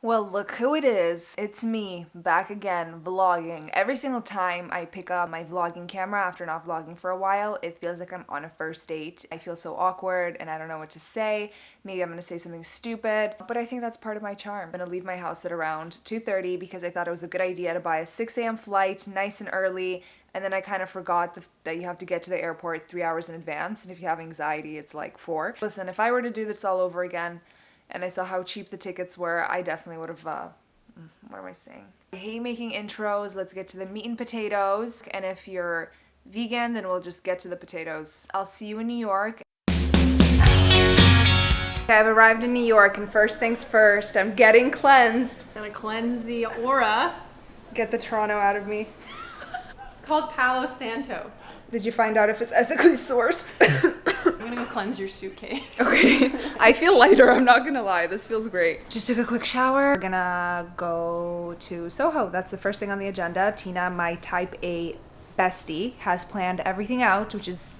Well, look who it is. It's me, back again, vlogging. Every single time I pick up my vlogging camera after not vlogging for a while, it feels like I'm on a first date. I feel so awkward and I don't know what to say. Maybe I'm gonna say something stupid, but I think that's part of my charm. I'm gonna leave my house at around 2:30 because I thought it was a good idea to buy a 6 a.m. flight, nice and early, and then I kind of forgot that you have to get to the airport 3 hours in advance, and if you have anxiety, it's like 4. Listen, if I were to do this all over again, and I saw how cheap the tickets were, I definitely would have, what am I saying? I hate making intros. Let's get to the meat and potatoes. And if you're vegan, then we'll just get to the potatoes. I'll see you in New York. Okay, I've arrived in New York, and first things first, I'm getting cleansed. Gotta cleanse the aura. Get the Toronto out of me. It's called Palo Santo. Did you find out if it's ethically sourced? I'm gonna go cleanse your suitcase. Okay, I feel lighter, I'm not gonna lie. This feels great. Just took a quick shower. We're gonna go to SoHo. That's the first thing on the agenda. Tina, my type A bestie, has planned everything out, which is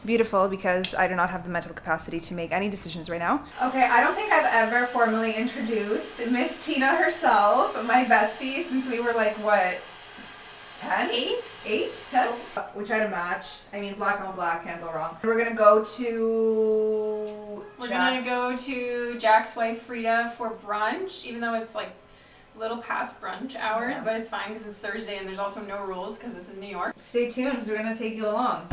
beautiful because I do not have the mental capacity to make any decisions right now. Okay, I don't think I've ever formally introduced Miss Tina herself, my bestie, since we were like, what? 10? 8? 10? We try to match. I mean, black on black, can't go wrong. We're gonna go to Gonna go to Jack's wife Frida for brunch, even though it's like a little past brunch hours, Yeah. but it's fine because it's Thursday and there's also no rules because this is New York. Stay tuned because we're gonna take you along.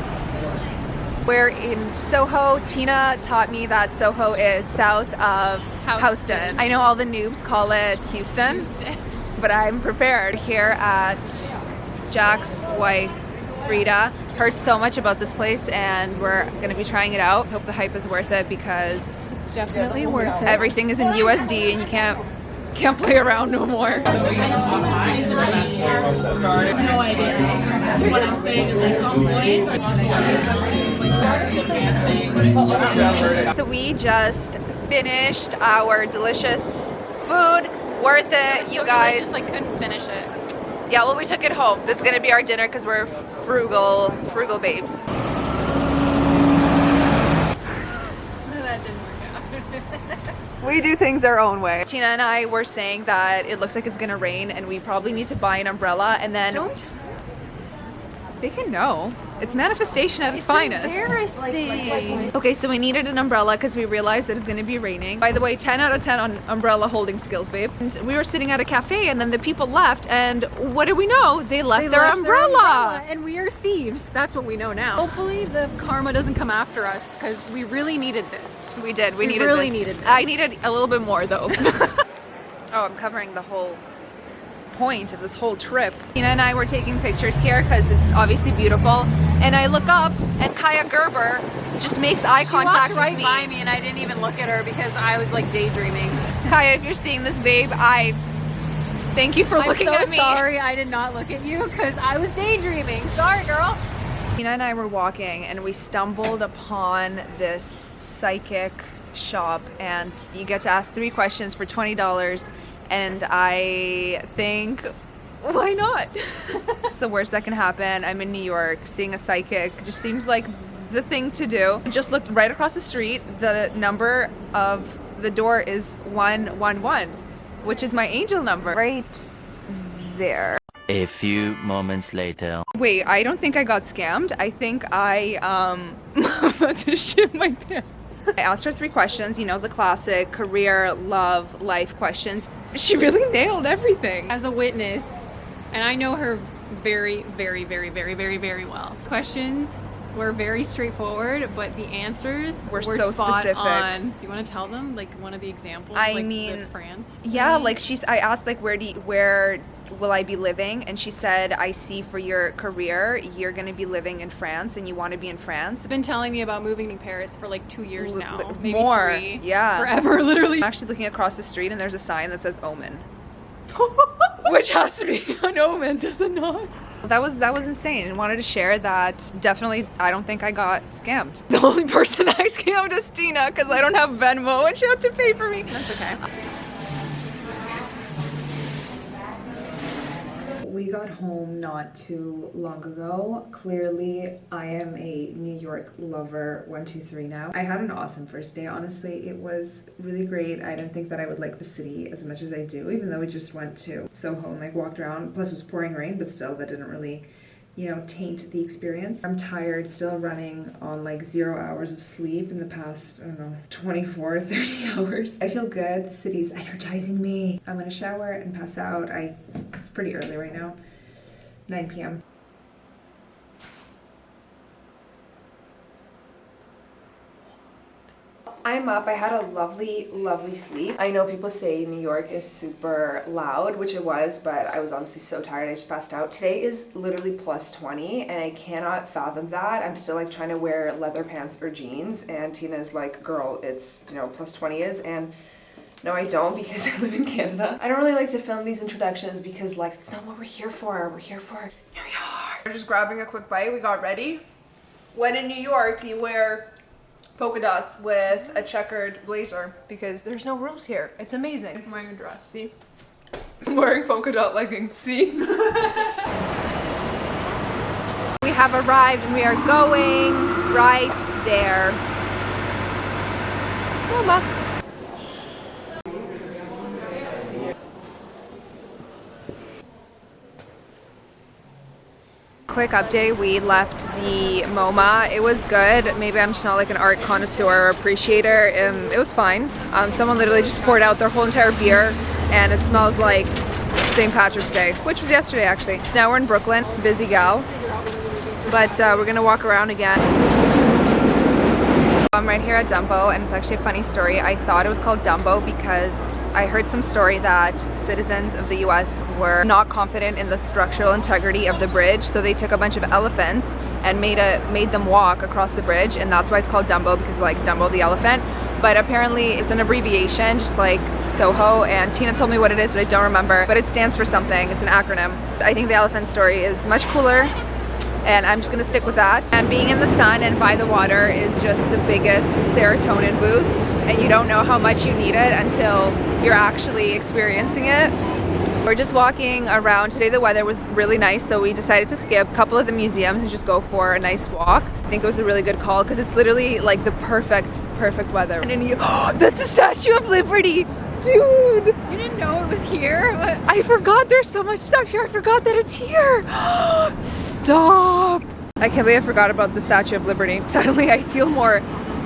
We're in SoHo. Tina taught me that SoHo is south of Houston. I know all the noobs call it Houston, but I'm prepared here at Jack's wife, Frida. Heard so much about this place and we're gonna be trying it out. Hope the hype is worth it because It's definitely worth it. everything is in USD and you can't play around no more. No idea. What I'm saying is like, So we just finished our delicious food. Worth it, you guys. Just like couldn't finish it. Yeah, well, we took it home. That's gonna be our dinner because we're frugal babes. That didn't work out. We do things our own way. Tina and I were saying that it looks like it's gonna rain and we probably need to buy an umbrella and then... Don't. They can know. It's manifestation at its finest. Embarrassing. Okay, so we needed an umbrella because we realized that it's going to be raining. By the way, 10 out of 10 on umbrella holding skills, babe. And we were sitting at a cafe and then the people left and what do we know? They left their umbrella. And we are thieves. That's what we know now. Hopefully the karma doesn't come after us because we really needed this. We did. We needed really this. needed this. I needed a little bit more though. Oh, I'm covering the whole point of this whole trip. Tina and I were taking pictures here because it's obviously beautiful. And I look up and Kaya Gerber just makes eye contact right with me. by me and I didn't even look at her because I was like daydreaming. Kaya, if you're seeing this, babe, I thank you for looking at me. I'm so sorry I did not look at you because I was daydreaming. Sorry, girl. Tina and I were walking and we stumbled upon this psychic shop and you get to ask 3 questions for $20 and I think, why not? It's the worst that can happen. I'm in New York, seeing a psychic just seems like the thing to do. Just looked right across the street. The number of the door is 111, which is my angel number. Right there. A few moments later. Wait, I don't think I got scammed. I think I, I'm about to shit my pants. I asked her 3 questions, you know, the classic career, love, life questions. She really nailed everything. As a witness, and I know her very, very, very, very, very, very well. Questions were very straightforward, but the answers were so spot specific. on. You want to tell them like one of the examples? I like mean, with France. Yeah, like I asked like where will I be living? And she said, I see for your career, you're gonna be living in France and you want to be in France. She's been telling me about moving to Paris for like 2 years now. Maybe more, 3. yeah. Forever, literally. I'm actually looking across the street and there's a sign that says Omen. Which has to be an omen, does it not? That was insane and wanted to share that. Definitely, I don't think I got scammed. The only person I scammed is Tina because I don't have Venmo and she had to pay for me. That's okay. We We got home not too long ago. Clearly, I am a New York lover 123 now. I had an awesome first day, honestly. It was really great. I didn't think that I would like the city as much as I do, even though we just went to SoHo and like walked around. Plus it was pouring rain, but still that didn't really, you know, taint the experience. I'm tired, still running on like 0 hours of sleep in the past, I don't know, 24, 30 hours. I feel good. The city's energizing me. I'm gonna shower and pass out. It's pretty early right now, 9 p.m. I'm up. I had a lovely, lovely sleep. I know people say New York is super loud, which it was, but I was honestly so tired I just passed out. Today is literally plus 20 and I cannot fathom that. I'm still like trying to wear leather pants or jeans and Tina's like, girl, it's, you know, plus 20 is, and no, I don't because I live in Canada. I don't really like to film these introductions because like, it's not what we're here for. We're here for New York. We're just grabbing a quick bite. We got ready. When in New York, you wear polka dots with a checkered blazer because there's no rules here. It's amazing. I'm wearing a dress, see? I'm wearing polka dot leggings, see? We have arrived and we are going right there. MoMA. Quick update, we left the MoMA. It was good. Maybe I'm just not like an art connoisseur or appreciator. It was fine. Someone literally just poured out their whole entire beer and it smells like St. Patrick's Day, which was yesterday actually. So now we're in Brooklyn, busy gal, but we're gonna walk around again. I'm right here at Dumbo and it's actually a funny story. I thought it was called Dumbo because I heard some story that citizens of the US were not confident in the structural integrity of the bridge, so they took a bunch of elephants and made them walk across the bridge, and that's why it's called Dumbo, because like Dumbo the elephant. But apparently it's an abbreviation, just like SoHo, and Tina told me what it is, but I don't remember. But it stands for something, it's an acronym. I think the elephant story is much cooler, and I'm just gonna stick with that. And being in the sun and by the water is just the biggest serotonin boost, and you don't know how much you need it until you're actually experiencing it. We're just walking around. Today the weather was really nice, so we decided to skip a couple of the museums and just go for a nice walk. I think it was a really good call because it's literally like the perfect weather. And that's the Statue of Liberty! Dude! You didn't know it was here? What? I forgot there's so much stuff here. I forgot that it's here. Stop! I can't believe I forgot about the Statue of Liberty. Suddenly I feel more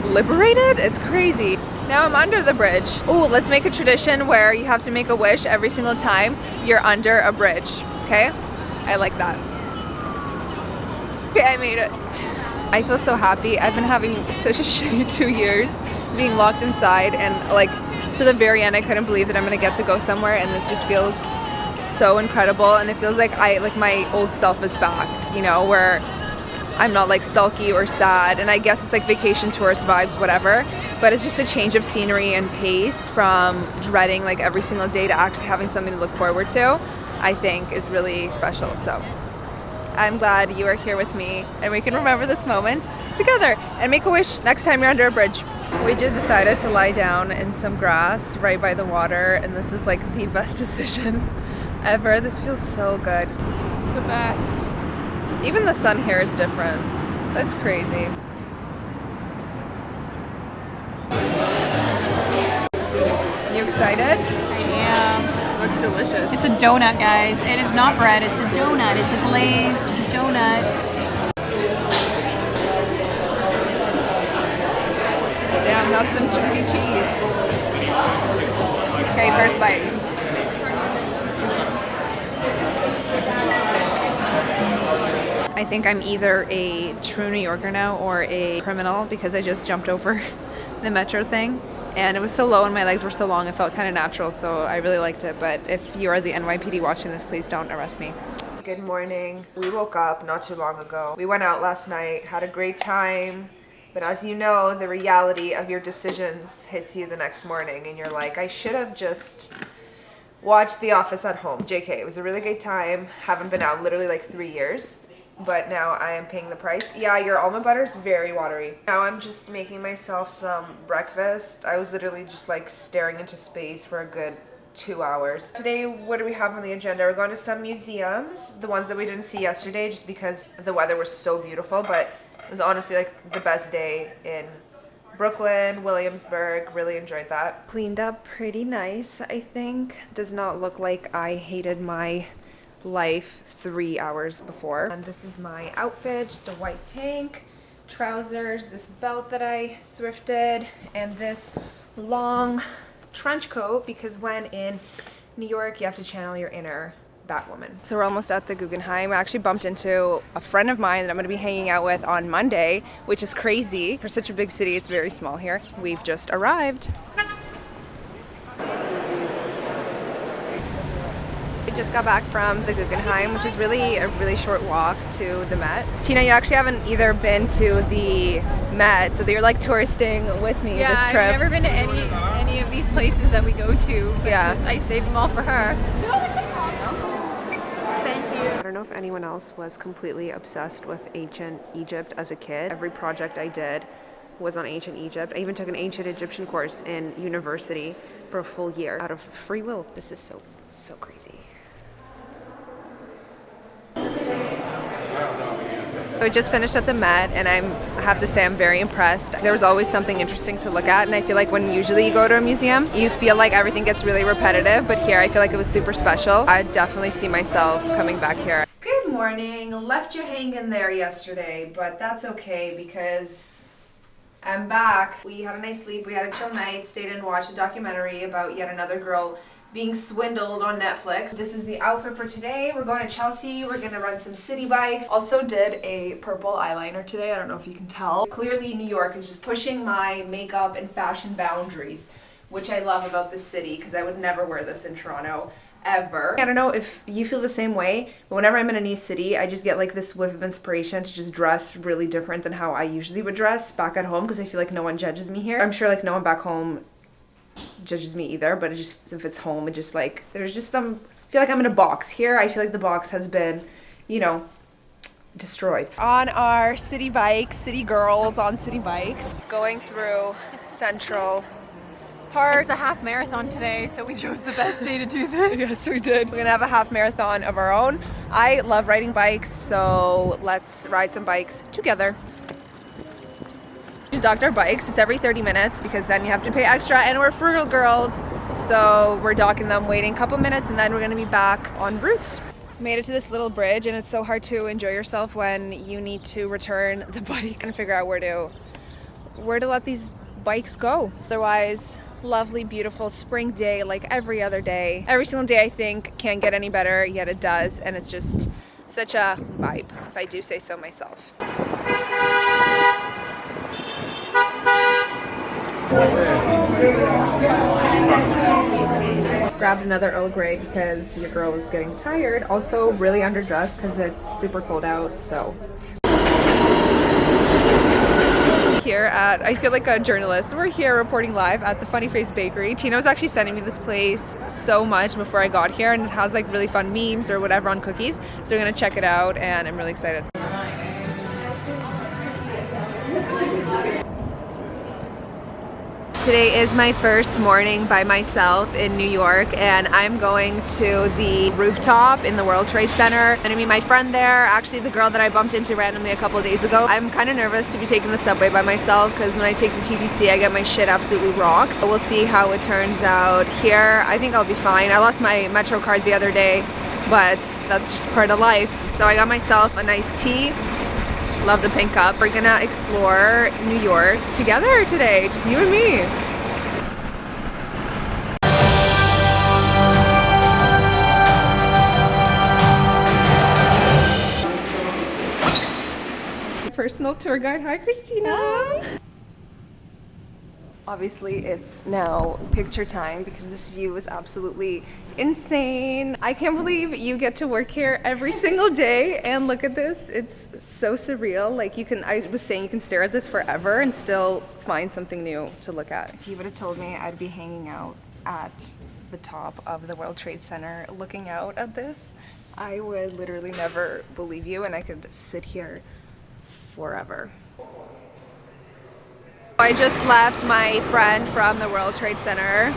liberated. It's crazy. Now I'm under the bridge. Oh, let's make a tradition where you have to make a wish every single time you're under a bridge. Okay? I like that. Okay, I made it. I feel so happy. I've been having such a shitty 2 years being locked inside, and like to the very end I couldn't believe that I'm gonna get to go somewhere, and this just feels so incredible, and it feels like my old self is back, you know, where I'm not like sulky or sad, and I guess it's like vacation tourist vibes, whatever, but it's just a change of scenery and pace from dreading like every single day to actually having something to look forward to. I think is really special. So I'm glad you are here with me and we can remember this moment together and make a wish next time you're under a bridge. We just decided to lie down in some grass right by the water, and this is like the best decision ever. This feels so good. The best. Even the sun here is different. That's crazy. You excited? Yeah. Looks delicious. It's a donut, guys. It is not bread, it's a donut. It's a glazed donut. Damn, that's some cheesy cheese. Okay, first bite. I think I'm either a true New Yorker now or a criminal because I just jumped over the metro thing. And it was so low and my legs were so long, it felt kind of natural, so I really liked it. But if you are the NYPD watching this, please don't arrest me. Good morning. We woke up not too long ago. We went out last night, had a great time. But as you know, the reality of your decisions hits you the next morning and you're like, I should have just watched The Office at home. JK, it was a really great time. Haven't been out literally like 3 years. But now I am paying the price. Yeah, your almond butter is very watery. Now I'm just making myself some breakfast. I was literally just like staring into space for a good 2 hours. Today, what do we have on the agenda? We're going to some museums, the ones that we didn't see yesterday just because the weather was so beautiful, but it was honestly like the best day in Brooklyn, Williamsburg. Really enjoyed that. Cleaned up pretty nice, I think. Does not look like I hated my life 3 hours before. And this is my outfit, just a white tank, trousers, this belt that I thrifted, and this long trench coat because when in New York you have to channel your inner Batwoman. So we're almost at the Guggenheim. I actually bumped into a friend of mine that I'm going to be hanging out with on Monday, which is crazy. For such a big city, it's very small here. We've just arrived. We just got back from the Guggenheim, which is really a really short walk to the Met. Tina, you actually haven't either been to the Met, so you're like touristing with me this trip. I've never been to any of these places that we go to. Yeah. I saved them all for her. I don't know if anyone else was completely obsessed with ancient Egypt as a kid. Every project I did was on ancient Egypt. I even took an ancient Egyptian course in university for a full year out of free will. This is so crazy. I just finished at the Met and I have to say I'm very impressed. There was always something interesting to look at, and I feel like when usually you go to a museum, you feel like everything gets really repetitive, but here I feel like it was super special. I definitely see myself coming back here. Good morning. Left you hanging there yesterday, but that's okay because I'm back. We had a nice sleep, we had a chill night, stayed and watched a documentary about yet another girl being swindled on Netflix. This is the outfit for today. We're going to Chelsea. We're gonna run some city bikes. Also did a purple eyeliner today. I don't know if you can tell. Clearly New York is just pushing my makeup and fashion boundaries, which I love about this city because I would never wear this in Toronto ever. I don't know if you feel the same way, but whenever I'm in a new city, I just get like this whiff of inspiration to just dress really different than how I usually would dress back at home because I feel like no one judges me here. I'm sure like no one back home judges me either, but it just, if it's home, it just like, there's just some, I feel like I'm in a box. Here, I feel like the box has been, you know, destroyed. On our city bikes, city girls on city bikes, going through Central Park. It's a half marathon today, so we chose the best day to do this. Yes, we did. We're gonna have a half marathon of our own. I love riding bikes, so let's ride some bikes together. Just docked our bikes. It's every 30 minutes because then you have to pay extra, and we're frugal girls, so we're docking them, waiting a couple minutes, and then we're gonna be back en route. Made it to this little bridge, and it's so hard to enjoy yourself when you need to return the bike and figure out where to let these bikes go. Otherwise, lovely, beautiful spring day like every other day. Every single day I think can't get any better, yet it does, and it's just such a vibe, if I do say so myself. Grabbed another Earl Grey because your girl is getting tired. Also really underdressed because it's super cold out, so. Here at, I feel like a journalist, we're here reporting live at the Funny Face Bakery. Tina was actually sending me this place so much before I got here, and it has like really fun memes or whatever on cookies, so we're gonna check it out and I'm really excited. Today is my first morning by myself in New York, and I'm going to the rooftop in the World Trade Center. I'm gonna meet my friend there, actually the girl that I bumped into randomly a couple of days ago. I'm kind of nervous to be taking the subway by myself because when I take the TTC I get my shit absolutely rocked. We'll see how it turns out. Here I think I'll be fine. I lost my Metro card the other day, but that's just part of life. So I got myself a nice tea. Love the pink cup. We're gonna explore New York together today, just you and me. Personal tour guide. Hi, Christina. Obviously it's now picture time because this view is absolutely insane. I can't believe you get to work here every single day, and look at this. It's so surreal. Like I was saying, you can stare at this forever and still find something new to look at. If you would have told me I'd be hanging out at the top of the World Trade Center looking out at this, I would literally never believe you, and I could sit here forever. I just left my friend from the World Trade Center.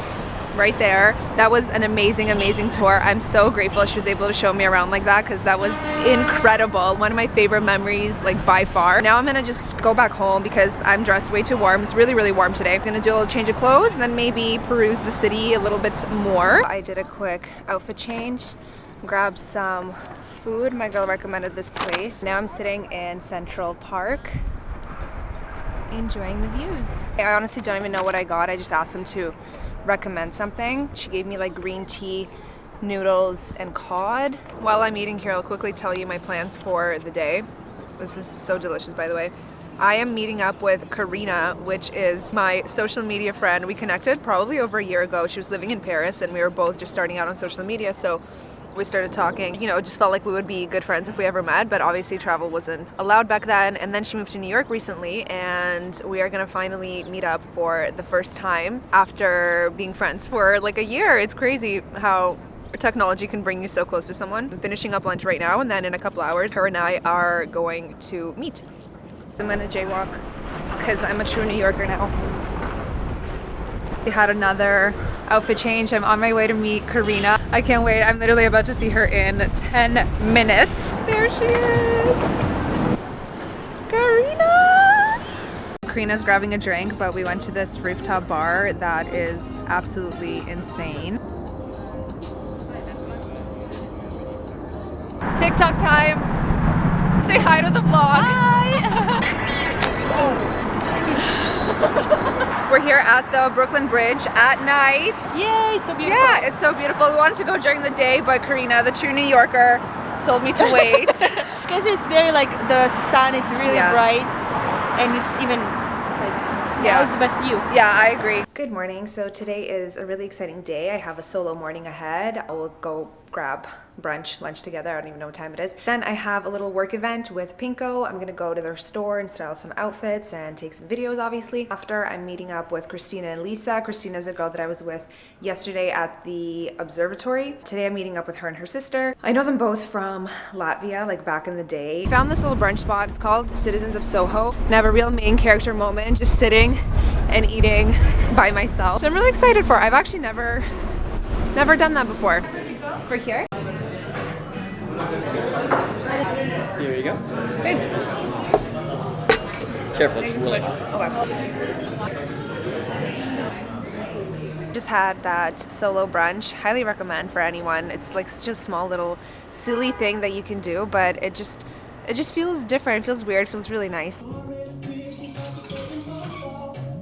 right there. That was an amazing, amazing tour. I'm so grateful she was able to show me around like that because that was incredible. One of my favorite memories, like by far. Now I'm gonna just go back home because I'm dressed way too warm. It's really, really warm today. I'm gonna do a little change of clothes and then maybe peruse the city a little bit more. I did a quick outfit change, grabbed some food. My girl recommended this place. Now I'm sitting in Central Park, enjoying the views. I honestly don't even know what I got. I just asked them to recommend something. She gave me like green tea, noodles, and cod. While I'm eating here, I'll quickly tell you my plans for the day. This is so delicious, by the way. I am meeting up with Karina, which is my social media friend. We connected probably over a year ago. She was living in Paris and we were both just starting out on social media, so we started talking. You know, it just felt like we would be good friends if we ever met, but obviously travel wasn't allowed back then. And then she moved to New York recently and we are gonna finally meet up for the first time after being friends for like a year. It's crazy how technology can bring you so close to someone. I'm finishing up lunch right now and then in a couple hours, her and I are going to meet. I'm gonna jaywalk because I'm a true New Yorker now. We had another outfit change. I'm on my way to meet Karina. I can't wait. I'm literally about to see her in 10 minutes. There she is. Karina! Karina's grabbing a drink, but we went to this rooftop bar that is absolutely insane. TikTok time. Say hi to the vlog. Hi! We're here at the Brooklyn Bridge at night. Yay, so beautiful. Yeah, it's so beautiful. We wanted to go during the day, but Karina, the true New Yorker, told me to wait. Because it's very like the sun is really bright and it's even like that was the best view. Yeah, I agree. Good morning. So today is a really exciting day. I have a solo morning ahead. I will go grab brunch, lunch together. I don't even know what time it is. Then I have a little work event with Pinko. I'm gonna go to their store and style some outfits and take some videos, obviously. After, I'm meeting up with Christina and Lisa. Christina's a girl that I was with yesterday at the observatory. Today I'm meeting up with her and her sister. I know them both from Latvia, like back in the day. Found this little brunch spot. It's called Citizens of SoHo. And I have a real main character moment, just sitting and eating by myself. So I'm really excited for it. I've actually never done that before. For here? Here you go. Hey. Careful, it's really hot. Okay. Just had that solo brunch. Highly recommend for anyone. It's like such a small little silly thing that you can do, but it just feels different. It feels weird. It feels really nice.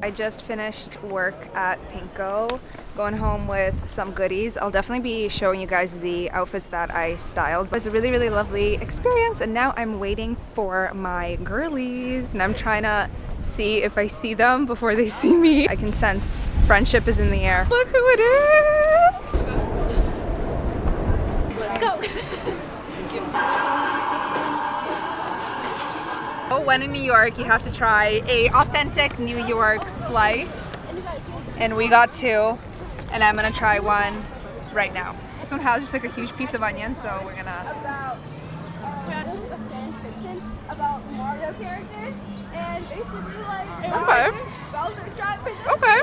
I just finished work at Pinko, going home with some goodies. I'll definitely be showing you guys the outfits that I styled. It was a really, really lovely experience, and now I'm waiting for my girlies, and I'm trying to see if I see them before they see me. I can sense friendship is in the air. Look who it is! Let's go! When in New York, you have to try a authentic New York slice, and we got two, and I'm gonna try one right now. This one has just like a huge piece of onion, so we're gonna. Just a fan fiction about Mario characters, and basically like Okay. Bowser shot with Okay.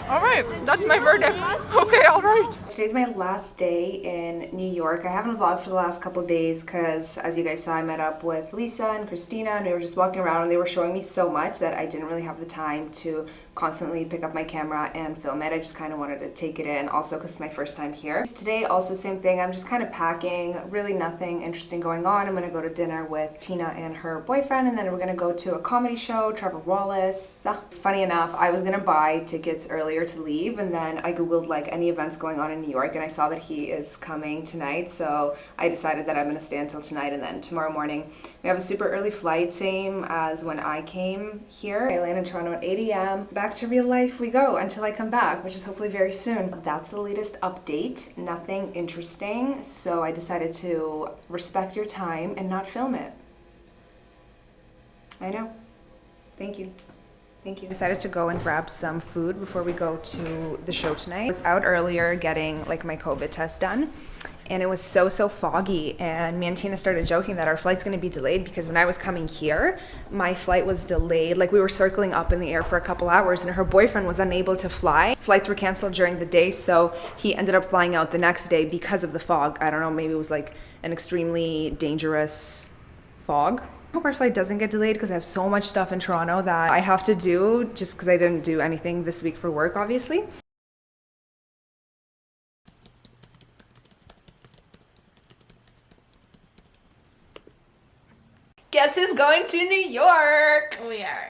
All right, that's my verdict. Okay, all right. Today's my last day in New York. I haven't vlogged for the last couple days because, as you guys saw, I met up with Lisa and Christina, and we were just walking around, and they were showing me so much that I didn't really have the time to constantly pick up my camera and film it. I just kind of wanted to take it in, also because it's my first time here. Today, also same thing. I'm just kind of packing. Really nothing interesting going on. I'm gonna go to dinner with Tina and her boyfriend, and then we're gonna go to a comedy show. Trevor Wallace. It's funny enough, I was gonna buy tickets earlier to leave, and then I googled like any events going on in New York, and I saw that he is coming tonight, so I decided that I'm gonna stay until tonight, and then tomorrow morning we have a super early flight, same as when I came here. I land in Toronto at 8 a.m. Back to real life we go until I come back, which is hopefully very soon. That's the latest update. Nothing interesting, so I decided to respect your time and not film it. I know. Thank you. Thank you. Decided to go and grab some food before we go to the show tonight. I was out earlier getting like my COVID test done, and it was so foggy, and me and Tina started joking that our flight's gonna be delayed because when I was coming here, my flight was delayed. Like we were circling up in the air for a couple hours and her boyfriend was unable to fly. Flights were canceled during the day, so he ended up flying out the next day because of the fog. I don't know, maybe it was like an extremely dangerous fog. I hope our flight doesn't get delayed because I have so much stuff in Toronto that I have to do just because I didn't do anything this week for work, obviously. Guess who's going to New York? We are.